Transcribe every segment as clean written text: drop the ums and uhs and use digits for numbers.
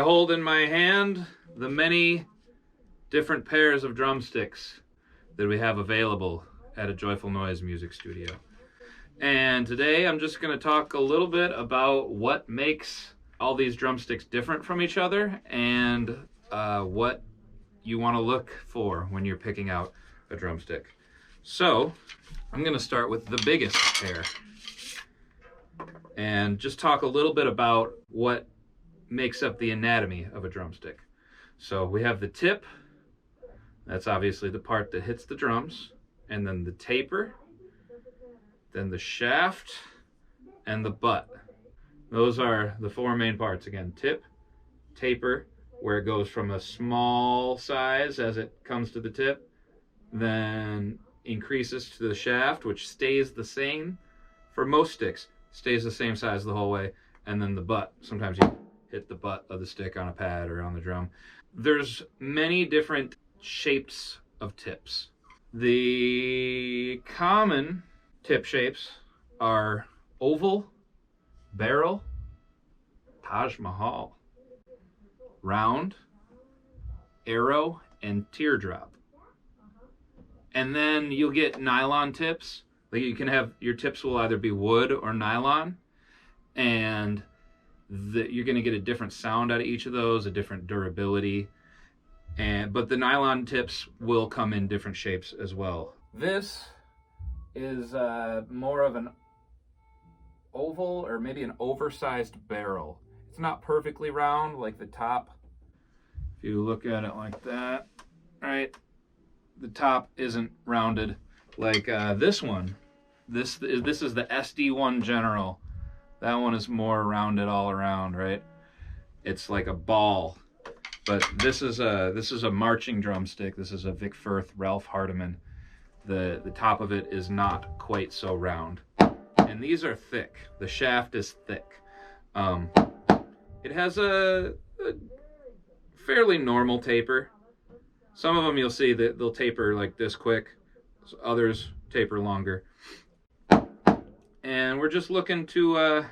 hold in my hand the many different pairs of drumsticks that we have available at a Joyful Noise music studio. And today I'm just going to talk a little bit about what makes all these drumsticks different from each other and what you want to look for when you're picking out a drumstick. So I'm going to start with the biggest pair and just talk a little bit about what makes up the anatomy of a drumstick. So we have the tip, that's obviously the part that hits the drums, and then the taper, then the shaft, and the butt. Those are the four main parts again: tip, taper, where it goes from a small size as it comes to the tip, then increases to the shaft, which stays the same for most sticks, stays the same size the whole way, and then the butt. Sometimes you hit the butt of the stick on a pad or on the drum. There's many different shapes of tips. The common tip shapes are oval, barrel, Taj Mahal, round, arrow, and teardrop. And then you'll get nylon tips. Like you can have, your tips will either be wood or nylon, and you're going to get a different sound out of each of those, a different durability. But the nylon tips will come in different shapes as well. This is more of an oval, or maybe an oversized barrel. It's not perfectly round like the top. If you look at it like that, right? The top isn't rounded like this one. This is the SD1 General. That one is more rounded all around, right? It's like a ball. But this is a marching drumstick. This is a Vic Firth Ralph Hardimon. The top of it is not quite so round. And these are thick. The shaft is thick. It has a fairly normal taper. Some of them you'll see that they'll taper like this quick. Others taper longer. And we're just looking to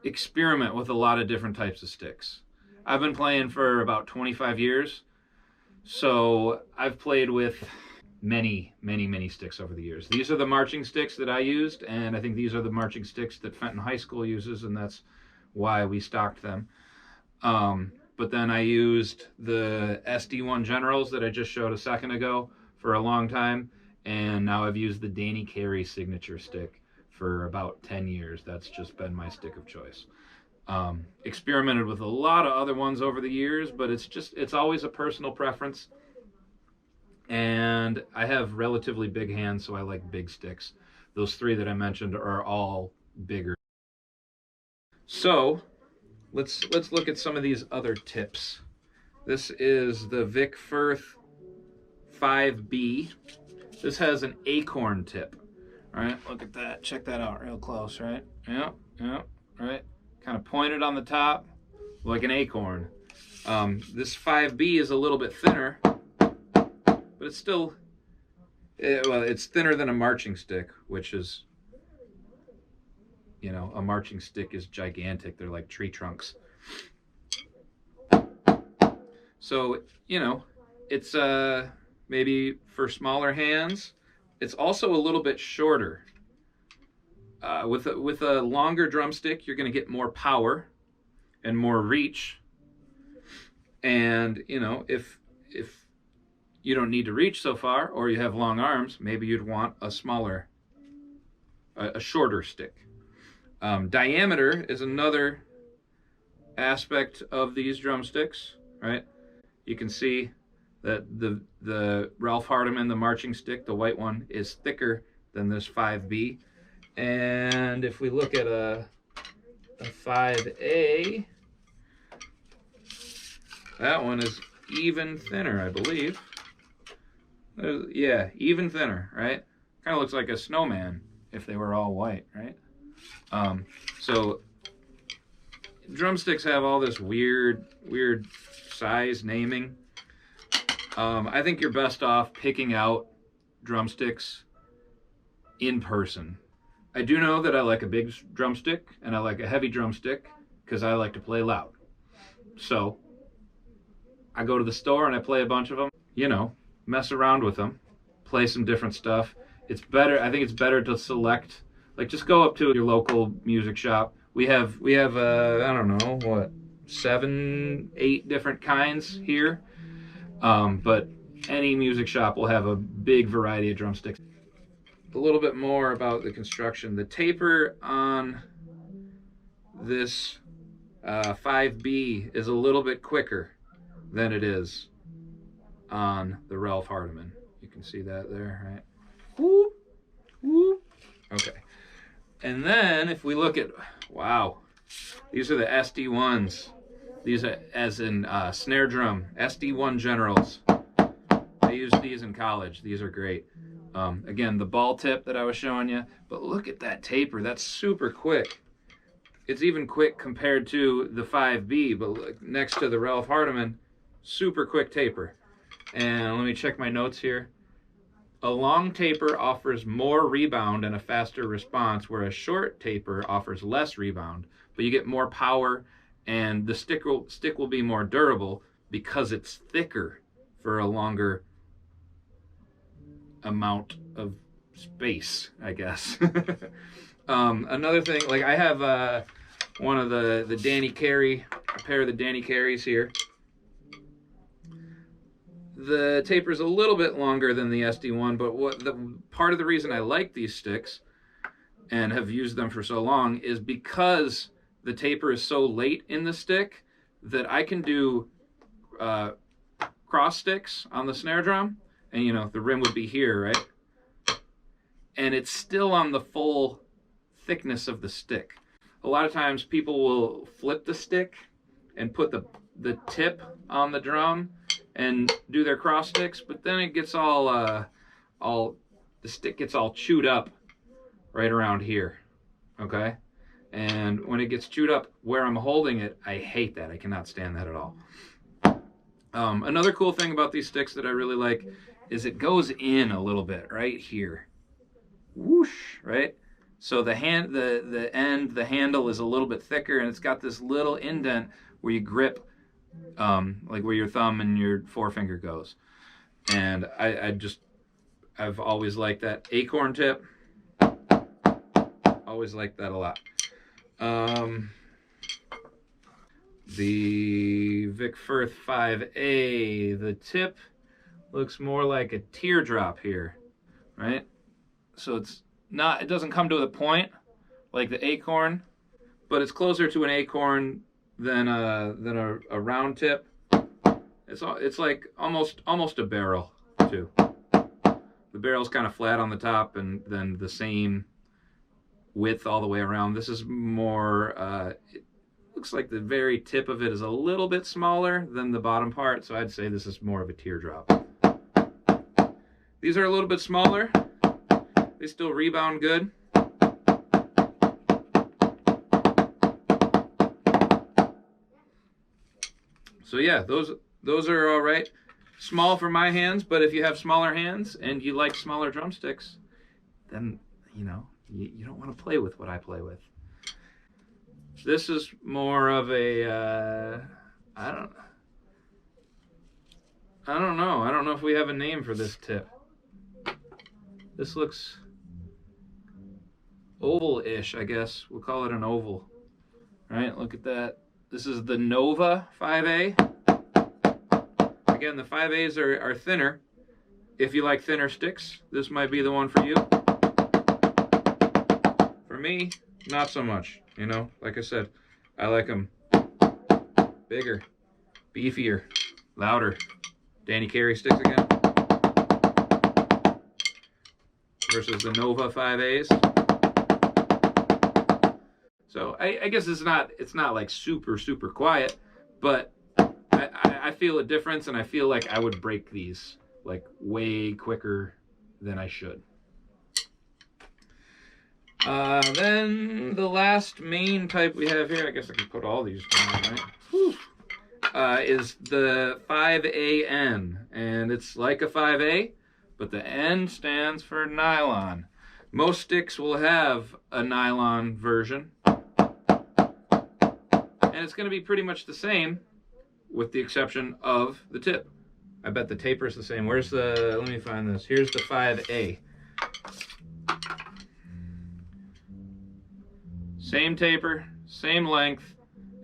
experiment with a lot of different types of sticks. I've been playing for about 25 years, so I've played with many sticks over the years. These are the marching sticks that I used, and I think these are the marching sticks that Fenton High School uses, and that's why we stocked them. But then I used the SD1 Generals that I just showed a second ago for a long time, and now I've used the Carey signature stick for about 10 years. That's just been my stick of choice. Experimented with a lot of other ones over the years, but it's always a personal preference. And I have relatively big hands, so I like big sticks. Those three that I mentioned are all bigger. So let's look at some of these other tips. This is the Vic Firth 5B. This has an acorn tip. All right, look at that. Check that out real close, right? Yeah, right. Kind of pointed on the top like an acorn. This 5B is a little bit thinner, but it's still, well, it's thinner than a marching stick, which is, you know, a marching stick is gigantic. They're like tree trunks. So, you know, it's maybe for smaller hands. It's also a little bit shorter. With a longer drumstick, you're going to get more power and more reach. And, you know, if you don't need to reach so far, or you have long arms, maybe you'd want a smaller, a shorter stick. Diameter is another aspect of these drumsticks, right? You can see that the Ralph Hardimon, the marching stick, the white one, is thicker than this 5B. And if we look at a 5A, that one is even thinner, I believe. Yeah, even thinner, right? Kind of looks like a snowman if they were all white, right? So drumsticks have all this weird size naming. I think you're best off picking out drumsticks in person. I do know that I like a big drumstick and I like a heavy drumstick because I like to play loud. So I go to the store and I play a bunch of them, you know, mess around with them, play some different stuff. It's better, I think it's better to select, like just go up to your local music shop. We have I don't know, what, 7, 8 different kinds here. But any music shop will have a big variety of drumsticks. A little bit more about the construction. The taper on this 5B is a little bit quicker than it is on the Ralph Hardimon. You can see that there, right? Whoop, whoop. Okay. And then if we look at, wow, these are the SD1s. These are, as in snare drum, SD1 Generals. I used these in college. These are great. Again, the ball tip that I was showing you, but look at that taper. That's super quick. It's even quick compared to the 5B, but look, next to the Ralph Hardimon, super quick taper. And let me check my notes here. A long taper offers more rebound and a faster response, where a short taper offers less rebound, but you get more power, and the stick will be more durable because it's thicker for a longer amount of space, I guess. Another thing, like I have one of the Danny Carey, a pair of the Danny Careys here. The taper's a little bit longer than the SD1, but part of the reason I like these sticks and have used them for so long is because the taper is so late in the stick that I can do cross sticks on the snare drum, and you know, the rim would be here, right? And it's still on the full thickness of the stick. A lot of times people will flip the stick and put the tip on the drum and do their cross sticks, but then it gets the stick gets all chewed up right around here, okay? And when it gets chewed up where I'm holding it, I hate that. I cannot stand that at all. Another cool thing about these sticks that I really like is it goes in a little bit right here. Whoosh, right? So the handle is a little bit thicker, and it's got this little indent where you grip, like where your thumb and your forefinger goes. And I've always liked that acorn tip. Always liked that a lot. The Vic Firth 5A, the tip looks more like a teardrop here, right? So it doesn't come to the point like the acorn, but it's closer to an acorn than a round tip. It's like almost a barrel too. The barrel's kind of flat on the top, and then the same width all the way around. This is more, it looks like the very tip of it is a little bit smaller than the bottom part, so I'd say this is more of a teardrop. These are a little bit smaller. They still rebound good. So yeah, those are all right. Small for my hands, but if you have smaller hands and you like smaller drumsticks, then you know you don't want to play with what I play with. This is more of a I don't know. I don't know if we have a name for this tip. This looks oval-ish, I guess. We'll call it an oval. Right? Look at that. This is the Nova 5A. Again, the 5As are thinner. If you like thinner sticks, this might be the one for you. For me, not so much. You know, like I said, I like them bigger, beefier, louder. Danny Carey sticks again. Versus the Nova 5As. So I guess it's not like super quiet, but I feel a difference, and I feel like I would break these like way quicker than I should. Then the last main type we have here, I guess I could put all these down, right? Whew. Is the 5AN, and it's like a 5A, but the N stands for nylon. Most sticks will have a nylon version, and it's going to be pretty much the same, with the exception of the tip. I bet the taper is the same. Where's the, let me find this. Here's the 5A. Same taper, same length.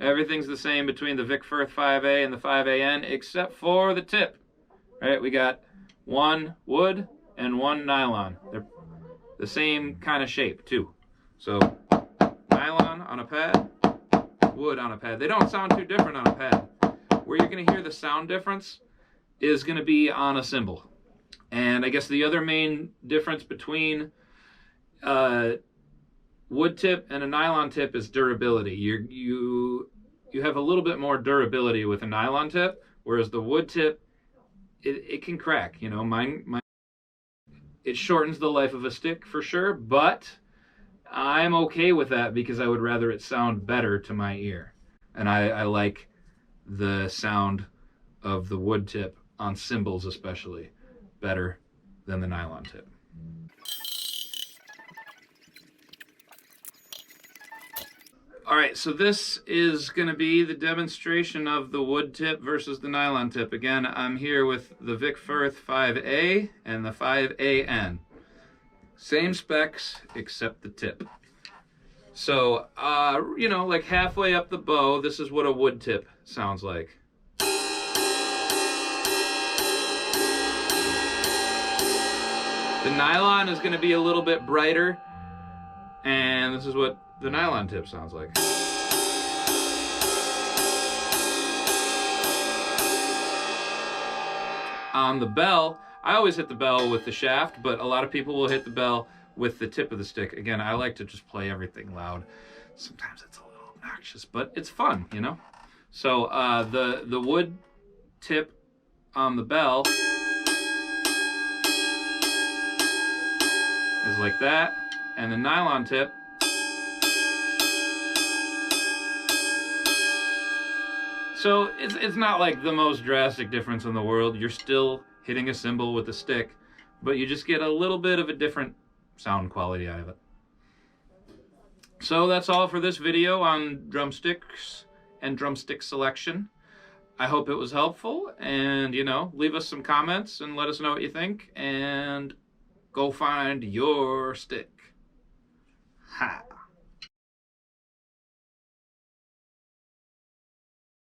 Everything's the same between the Vic Firth 5A and the 5AN except for the tip. Right, we got one wood and one nylon. They're the same kind of shape too. So nylon on a pad, wood on a pad. They don't sound too different on a pad. Where you're going to hear the sound difference is going to be on a cymbal. And I guess the other main difference between wood tip and a nylon tip is durability. You have a little bit more durability with a nylon tip, whereas the wood tip, it can crack. You know, mine it shortens the life of a stick for sure, but I'm okay with that because I would rather it sound better to my ear. And I like the sound of the wood tip on cymbals especially better than the nylon tip. All right, so this is going to be the demonstration of the wood tip versus the nylon tip. Again, I'm here with the Vic Firth 5A and the 5AN. Same specs except the tip. So, you know, like halfway up the bow, this is what a wood tip sounds like. The nylon is going to be a little bit brighter, and this is what the nylon tip sounds like. On the bell, I always hit the bell with the shaft, but a lot of people will hit the bell with the tip of the stick. Again, I like to just play everything loud. Sometimes it's a little obnoxious, but it's fun, you know? So the wood tip on the bell is like that, and the nylon tip so it's not like the most drastic difference in the world. You're still hitting a cymbal with a stick, but you just get a little bit of a different sound quality out of it. So that's all for this video on drumsticks and drumstick selection. I hope it was helpful, and you know, leave us some comments and let us know what you think, and go find your stick. Ha!